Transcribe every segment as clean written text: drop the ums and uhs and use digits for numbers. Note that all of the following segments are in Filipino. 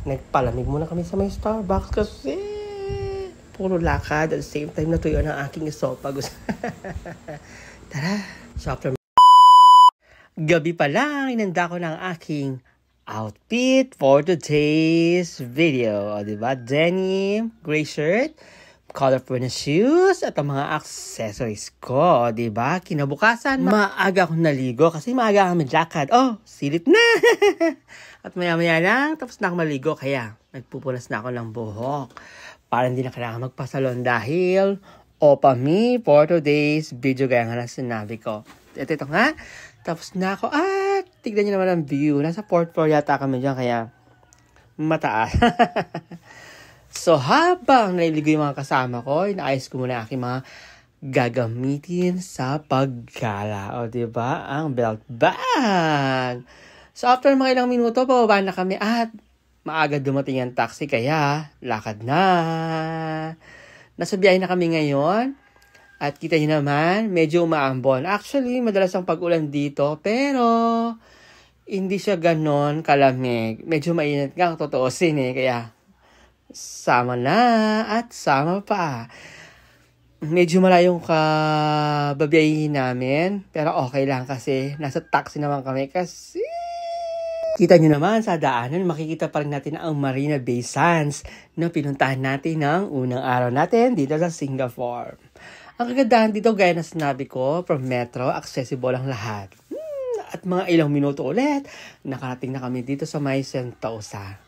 Nagpalamig muna kami sa may Starbucks kasi puro lakad at the same time natuyo ng aking esophagus. Tara! So after gabi pa lang, inanda ko ng aking outfit for today's video. O, diba? Denim, gray shirt, colorful na shoes, at ang mga accessories ko. O, diba? Kinabukasan, maaga akong naligo kasi maaga kami lakad. Oh, silip na! At maya-maya lang, tapos na ako maligo. Kaya, nagpupunas na ako ng buhok. Para hindi na kailangan magpasalon dahil Opa me for today's video gaya nga na sinabi ko. Ito nga. Tapos na ako. At tignan nyo naman ang view. Nasa 4th floor yata kami dyan. Kaya mataas. So habang naliligo yung mga kasama ko, inaayos ko muna aking mga gagamitin sa paggala. O diba? Ang belt bag. So after mga ilang minuto, pababa na kami at maaga dumating ang taxi kaya lakad na. Nasa biyahe na kami ngayon at kita nyo naman, medyo umaambon. Actually, madalas ang pag-ulan dito pero hindi siya ganon kalamig. Medyo mainit nga ang totoosin kaya sama na at sama pa. Medyo malayong babiyahin namin pero okay lang kasi nasa taxi naman kami kasi kita nyo naman sa daanan, makikita pa rin natin ang Marina Bay Sands na pinuntahan natin ng unang araw natin dito sa Singapore. Ang kagandahan dito, gaya na sinabi ko, from metro, accessible ang lahat. At mga ilang minuto ulit, nakarating na kami dito sa may Sentosa.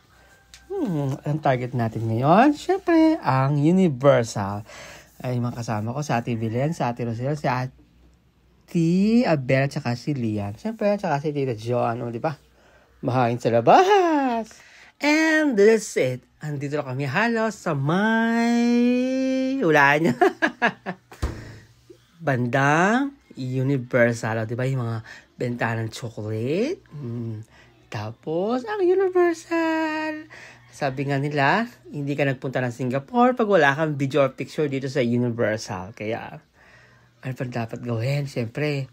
Ang target natin ngayon, syempre, ang Universal. Ay, mga kasama ko sa Ate Vilen, sa Ate Rosel, si Ate Abel, tsaka si Lian. Syempre, tsaka si Tita Joan, di ba? Mahangin sa labas. And that's it. Andito na kami halos sa may ulan. Bandang Universal. Diba yung mga bentanang chocolate? Tapos, ang Universal. Sabi nga nila, hindi ka nagpunta ng Singapore pag wala kang video or picture dito sa Universal. Kaya, ano pa dapat gawin? Siyempre,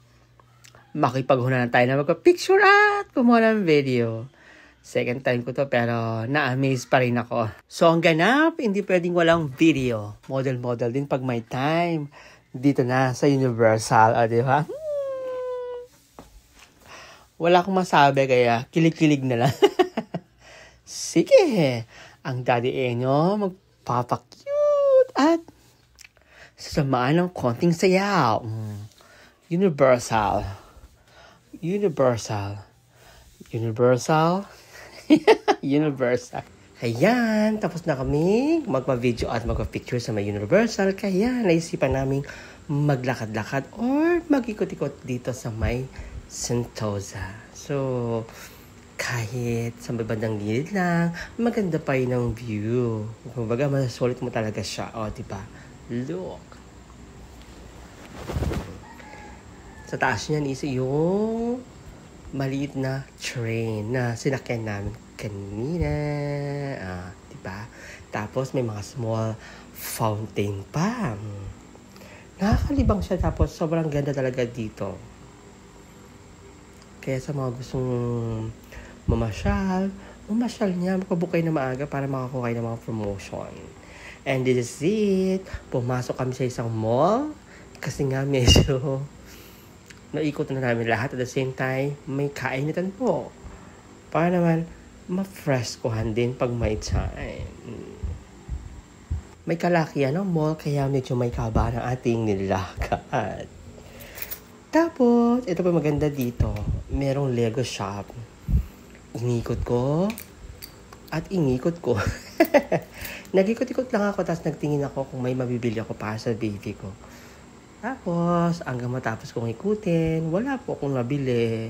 makipaghunanan tayo na magpa-picture at kumuha ng video. Second time ko to pero na-amaze pa rin ako. So ang ganap, hindi pwedeng walang video. Model din pag may time. Dito na sa Universal, di ba? Wala akong masabi kaya kilig-kilig na lang. Sige, ang daddy Enyo magpapa-cute at sasamaan ng konting sayaw. Universal. Ayan, tapos na kami magpa-video at magpa-picture sa may Universal. Kaya naisipan namin maglakad-lakad or mag-ikot-ikot dito sa may Sentosa. So, kahit sa may bandang gilid lang, maganda pa rin ang view. Kumbaga, masulit mo talaga siya. O, diba? Look. Sa taas niyan is yung maliit na train na sinakyan namin kanina. Diba? Tapos may mga small fountain pa. Nakakalibang siya tapos sobrang ganda talaga dito. Kaya sa mga gustong mamasyal niya, makabukay na maaga para makakuha ng mga promotion. And this is it. Pumasok kami sa isang mall kasi nga medyo naikot na namin lahat at the same time, may kainitan po. Para naman, ma-frescohan din pag may time. May kalakihan ng mall, kaya medyo may kaba ng ating nilakad. Tapos, ito pa maganda dito. Merong Lego shop. Inikot ko. At inikot ko. Nag-ikot-ikot lang ako, tapos nagtingin ako kung may mabibili ako para sa baby ko. Tapos, hanggang matapos kong ikutin, wala po akong nabili.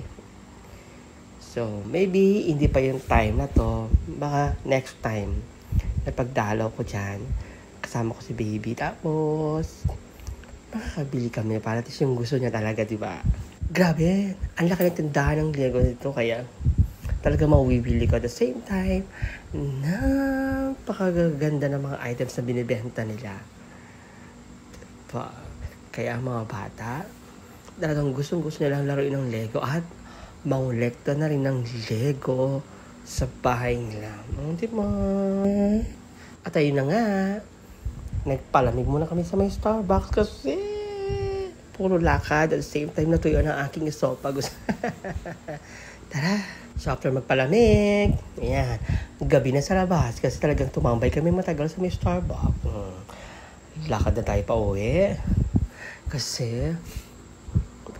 So, maybe hindi pa yung time na to. Baka next time, napagdalaw ko dyan, kasama ko si baby. Tapos, makakabili kami para ito yung gusto niya talaga, diba? Grabe, ang laki ng tindahan ng Lego nito, kaya talaga mawibili ko. At the same time, napakaganda ng mga items na binibenta nila. Diba? Kaya ang mga bata, talagang gustong-gusto nilang laruin ng Lego at mangolekta na rin ng Lego sa bahay nila. Di ba? At ayun na nga, nagpalamig muna kami sa may Starbucks kasi puro lakad at the same time natuyuan ang aking esophagus. Tara, so after magpalamig, ayan, gabi na sa labas kasi talagang tumambay kami matagal sa may Starbucks. Lakad na tayo pa uwi kasi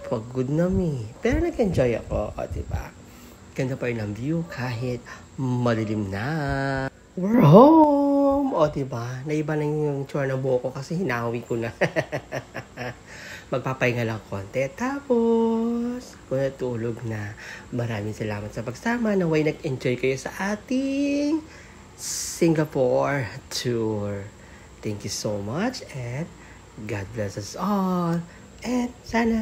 pagod na mi. Pero nag-enjoy ako, diba? Ganda pa rin ang view kahit madilim na. We're home! Diba? Naiba na yung tsura ng buhok ko kasi hinawi ko na. Magpapahinga lang konti. Tapos, ako natulog na. Maraming salamat sa pagsama. Naway nag-enjoy kayo sa ating Singapore tour. Thank you so much and God bless us all. And sana